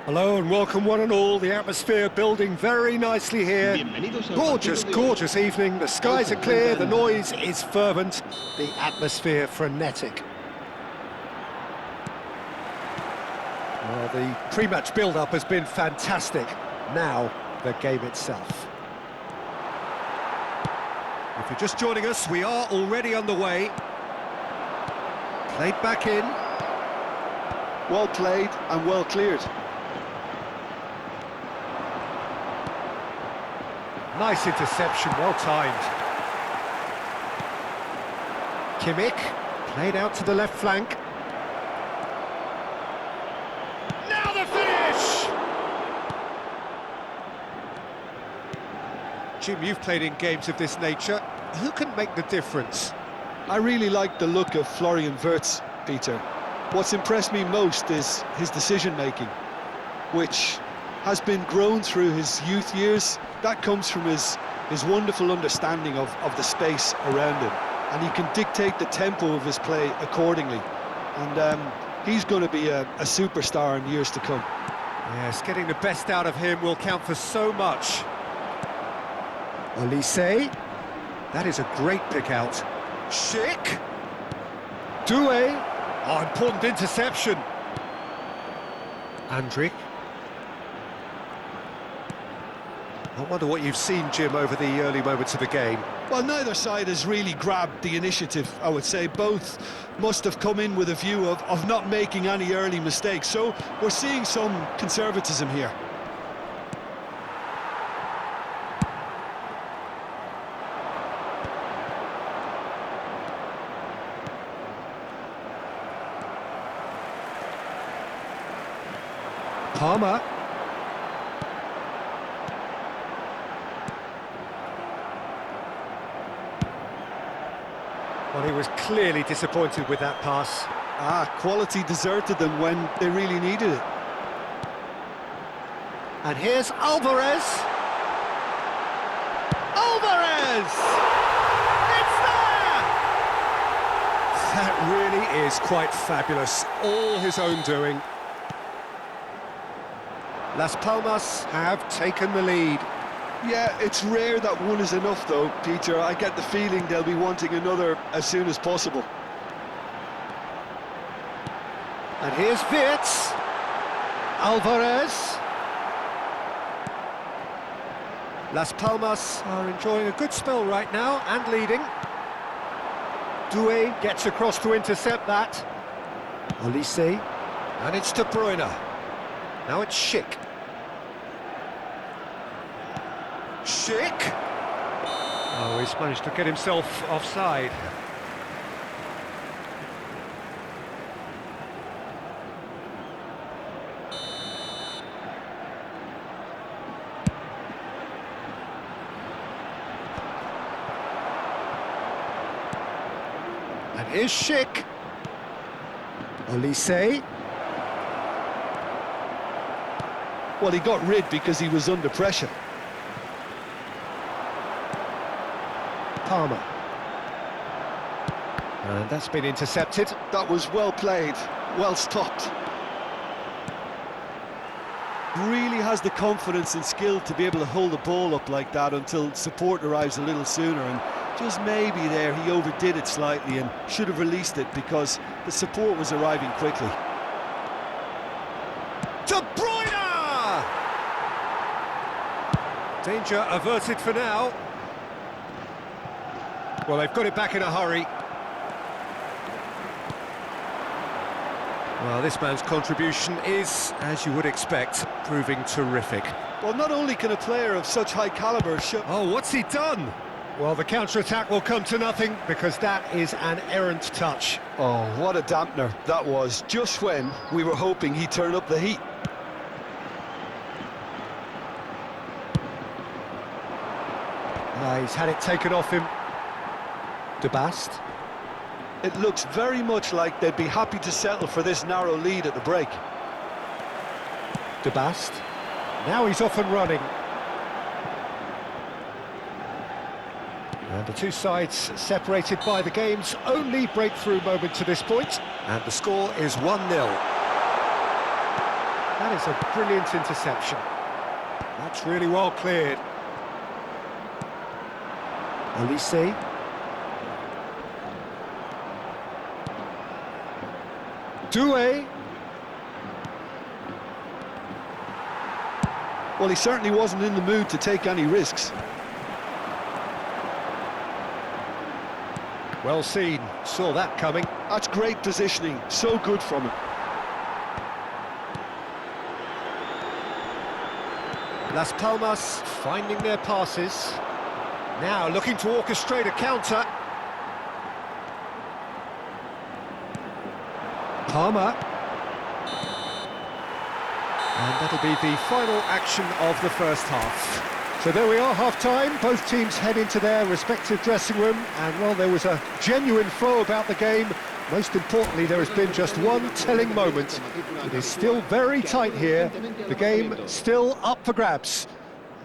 Hello and welcome one and all. The atmosphere building very nicely here. Gorgeous, gorgeous evening. The skies are clear, the noise is fervent, the atmosphere frenetic. Well, the pre-match build-up has been fantastic. Now, the game itself. If you're just joining us, we are already underway. Played back in. Well played and well cleared. Nice interception, well timed. Kimmich, played out to the left flank. Now the finish! Jim, you've played in games of this nature. Who can make the difference? I really like the look of Florian Wirtz, Peter. What's impressed me most is his decision-making, which has been grown through his youth years. That comes from his wonderful understanding of the space around him, and he can dictate the tempo of his play accordingly. And he's going to be a superstar in years to come. Yes, getting the best out of him will count for so much. Olise, that is a great pick out. Schick, Doué, oh, important interception. Andrić. I wonder what you've seen, Jim, over the early moments of the game. Well, neither side has really grabbed the initiative, I would say. Both must have come in with a view of not making any early mistakes. So we're seeing some conservatism here. Palmer. Well, he was clearly disappointed with that pass. Quality deserted them when they really needed it. And here's Alvarez. Alvarez! It's there! That really is quite fabulous. All his own doing. Las Palmas have taken the lead. Yeah, it's rare that one is enough though, Peter. I get the feeling they'll be wanting another as soon as possible. And here's Wirtz. Alvarez. Las Palmas are enjoying a good spell right now and leading. Doué gets across to intercept that. Olise. And it's De Bruyne. Now it's Schick. Schick! Oh, he's managed to get himself offside. And here's Schick. Olise. Well, he got rid because he was under pressure. Palmer. And that's been intercepted. That was well played, well stopped. Really has the confidence and skill to be able to hold the ball up like that until support arrives a little sooner, and just maybe there he overdid it slightly and should have released it because the support was arriving quickly. De Bruyne! Danger averted for now. Well, they've got it back in a hurry. Well, this man's contribution is, as you would expect, proving terrific. Well, not only can a player of such high calibre show... Oh, what's he done? Well, the counter-attack will come to nothing because that is an errant touch. Oh, what a dampener that was, just when we were hoping he'd turn up the heat. He's had it taken off him. De Bast. It looks very much like they'd be happy to settle for this narrow lead at the break. De Bast. Now he's off and running. And the two sides separated by the game's only breakthrough moment to this point. And the score is 1-0. That is a brilliant interception. That's really well cleared. Olise. Doué. Well, he certainly wasn't in the mood to take any risks. Well seen, saw that coming. That's great positioning, so good from him. Las Palmas finding their passes. Now looking to orchestrate a counter. Palmer. And that'll be the final action of the first half. So there we are, half-time. Both teams head into their respective dressing room. And, well, there was a genuine flow about the game. Most importantly, there has been just one telling moment. It is still very tight here. The game still up for grabs.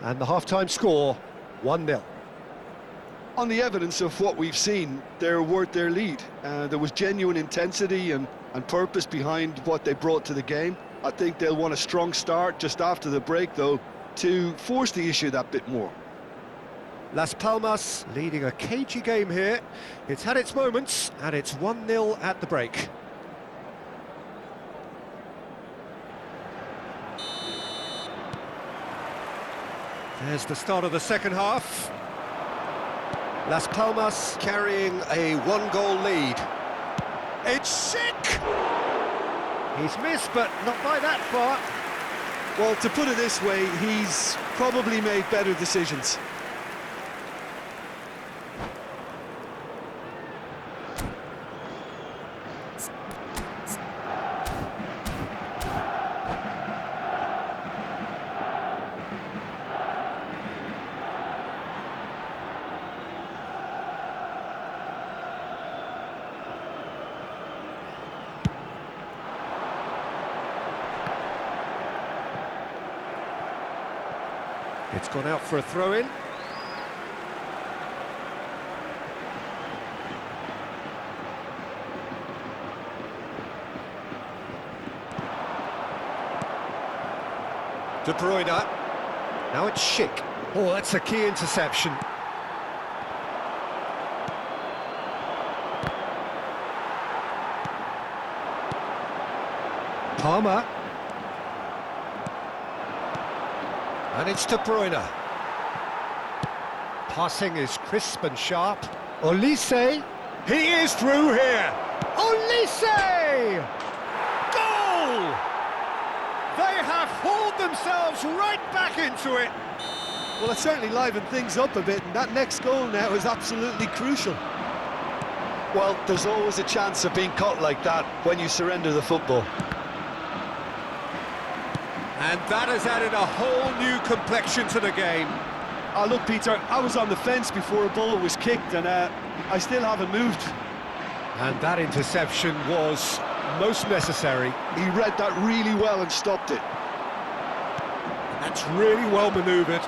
And the half-time score, 1-0. On the evidence of what we've seen, they're worth their lead. There was genuine intensity and purpose behind what they brought to the game. I think they'll want a strong start just after the break, though, to force the issue that bit more. Las Palmas leading a cagey game here. It's had its moments, and it's 1-0 at the break. There's the start of the second half. Las Palmas carrying a one-goal lead. It's sick! He's missed, but not by that far. Well, to put it this way, he's probably made better decisions. It's gone out for a throw-in. De Bruyne. Now it's Schick. Oh, that's a key interception. Palmer. And it's De Bruyne. Passing is crisp and sharp. Olise. He is through here. Olise! Goal! They have hauled themselves right back into it. Well, it certainly livened things up a bit, and that next goal now is absolutely crucial. Well, there's always a chance of being caught like that when you surrender the football. And that has added a whole new complexion to the game. Look, Peter, I was on the fence before a ball was kicked, and I still haven't moved. And that interception was most necessary. He read that really well and stopped it. That's really well manoeuvred.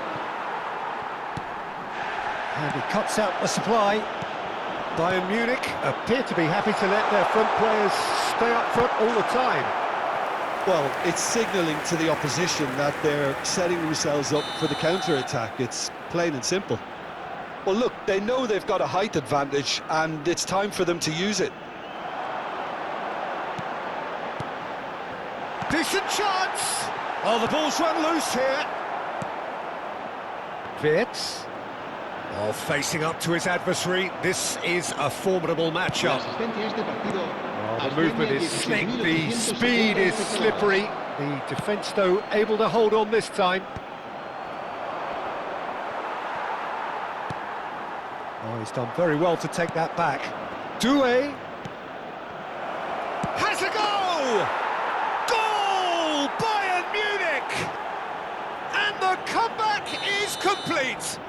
And he cuts out the supply. Bayern Munich appear to be happy to let their front players stay up front all the time. Well, it's signalling to the opposition that they're setting themselves up for the counter-attack. It's plain and simple. Well, look, they know they've got a height advantage, and it's time for them to use it. Decent chance! Oh, the ball's run loose here. Wirtz. Oh, facing up to his adversary. This is a formidable matchup. Oh, the movement is slick, the speed is slippery. The defence, though, able to hold on this time. Oh, he's done very well to take that back. Doué has a goal! Goal! Bayern Munich! And the comeback is complete!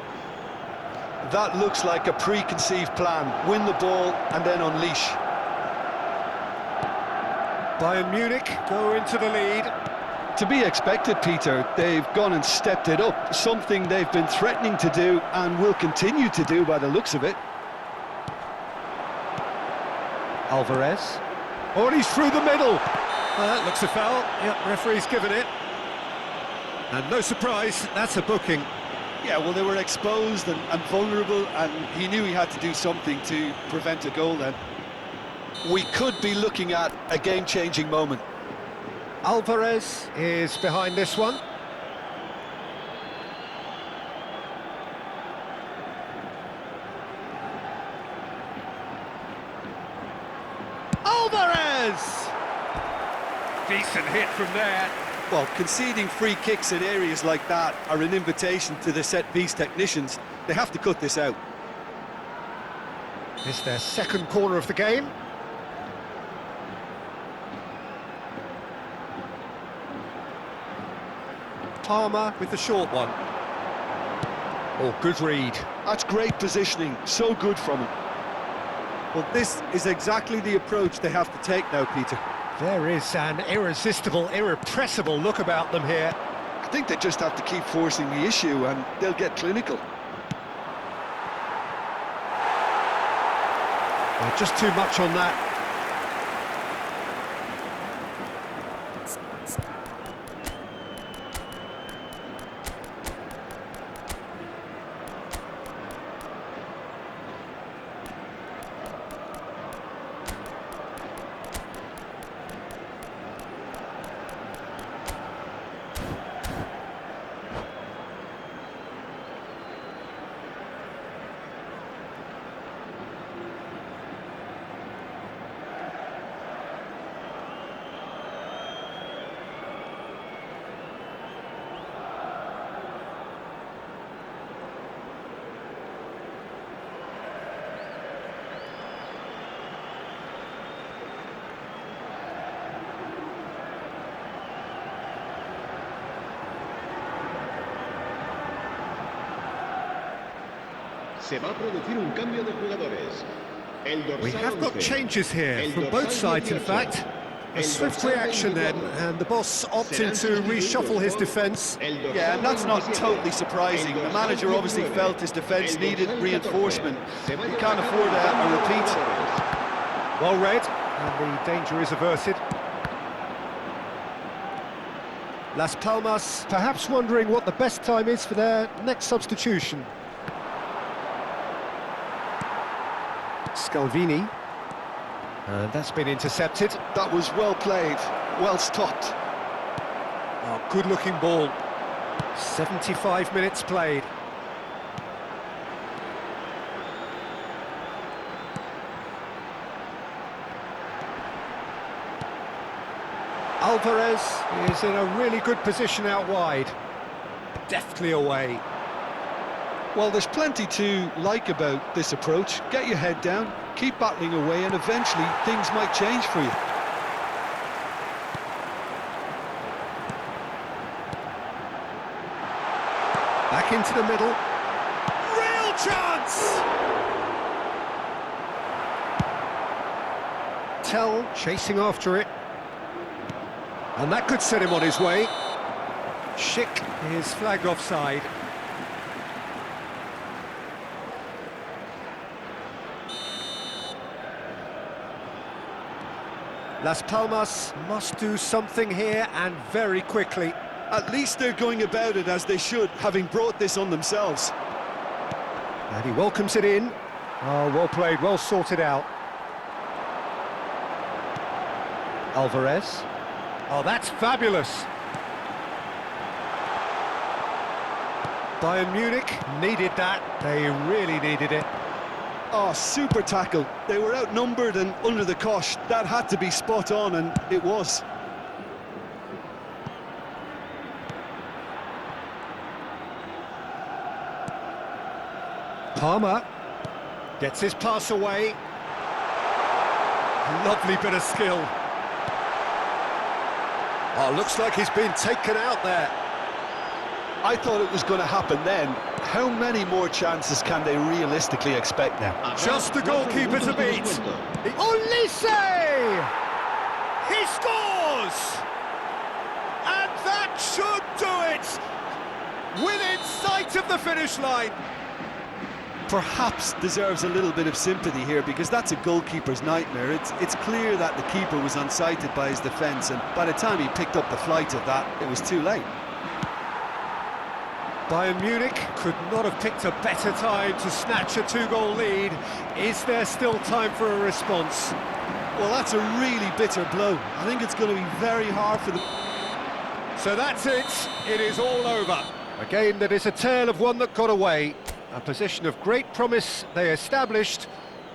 That looks like a preconceived plan. Win the ball and then unleash. Bayern Munich go into the lead. To be expected, Peter. They've gone and stepped it up, something they've been threatening to do and will continue to do by the looks of it. Alvarez. Oh, and he's through the middle. Looks a foul. Yep, referee's given it. And no surprise, that's a booking. Yeah, well, they were exposed and vulnerable, and he knew he had to do something to prevent a goal then. We could be looking at a game-changing moment. Alvarez is behind this one. Alvarez! Decent hit from there. Well, conceding free kicks in areas like that are an invitation to the set-piece technicians. They have to cut this out. It's their second corner of the game. Palmer with the short one. Oh, good read. That's great positioning, so good from him. Well, this is exactly the approach they have to take now, Peter. There is an irresistible, irrepressible look about them here. I think they just have to keep forcing the issue and they'll get clinical. Just too much on that. Se va a producir un cambio de jugadores. We have got changes here from both sides, in fact. A swift reaction then, and the boss opting to reshuffle his defence. Yeah, and that's not totally surprising. The manager obviously felt his defence needed reinforcement. He can't afford a repeat. Well read, and the danger is averted. Las Palmas perhaps wondering what the best time is for their next substitution. Scalvini. And that's been intercepted. That was well played, well stopped. Oh, good-looking ball. 75 minutes played. Alvarez is in a really good position out wide. Deftly away. Well, there's plenty to like about this approach. Get your head down, keep battling away, and eventually things might change for you. Back into the middle. Real chance! Tell chasing after it. And that could set him on his way. Schick is flagged offside. Las Palmas must do something here, and very quickly. At least they're going about it as they should, having brought this on themselves. And he welcomes it in. Oh, well played, well sorted out. Alvarez. Oh, that's fabulous. Bayern Munich needed that. They really needed it. Oh, super tackle. They were outnumbered and under the cosh. That had to be spot on, and it was. Palmer gets his pass away. Lovely bit of skill. Oh, looks like he's been taken out there. I thought it was going to happen then. How many more chances can they realistically expect now? Just the goalkeeper to beat. Olise! He scores! And that should do it! Within sight of the finish line. perhaps deserves a little bit of sympathy here, because that's a goalkeeper's nightmare. It's clear that the keeper was unsighted by his defence, and by the time he picked up the flight of that, it was too late. Bayern Munich could not have picked a better time to snatch a two-goal lead. Is there still time for a response? Well, that's a really bitter blow. I think it's going to be very hard for them. So that's it. It is all over. A game that is a tale of one that got away. A position of great promise they established,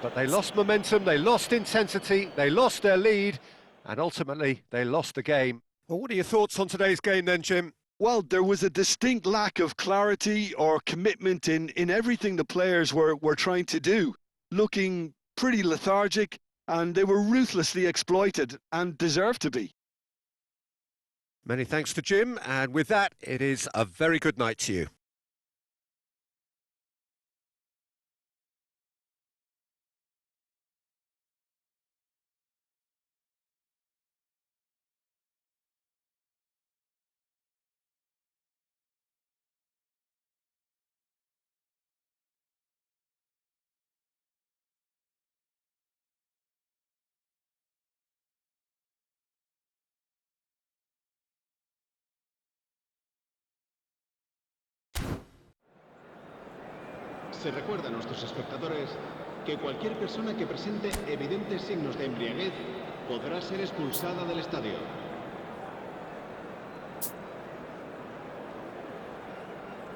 but they lost momentum, they lost intensity, they lost their lead, and ultimately they lost the game. Well, what are your thoughts on today's game then, Jim? Well, there was a distinct lack of clarity or commitment in everything the players were trying to do. Looking pretty lethargic, and they were ruthlessly exploited, and deserved to be. Many thanks to Jim, and with that, it is a very good night to you. Se recuerda a nuestros espectadores que cualquier persona que presente evidentes signos de embriaguez podrá ser expulsada del estadio.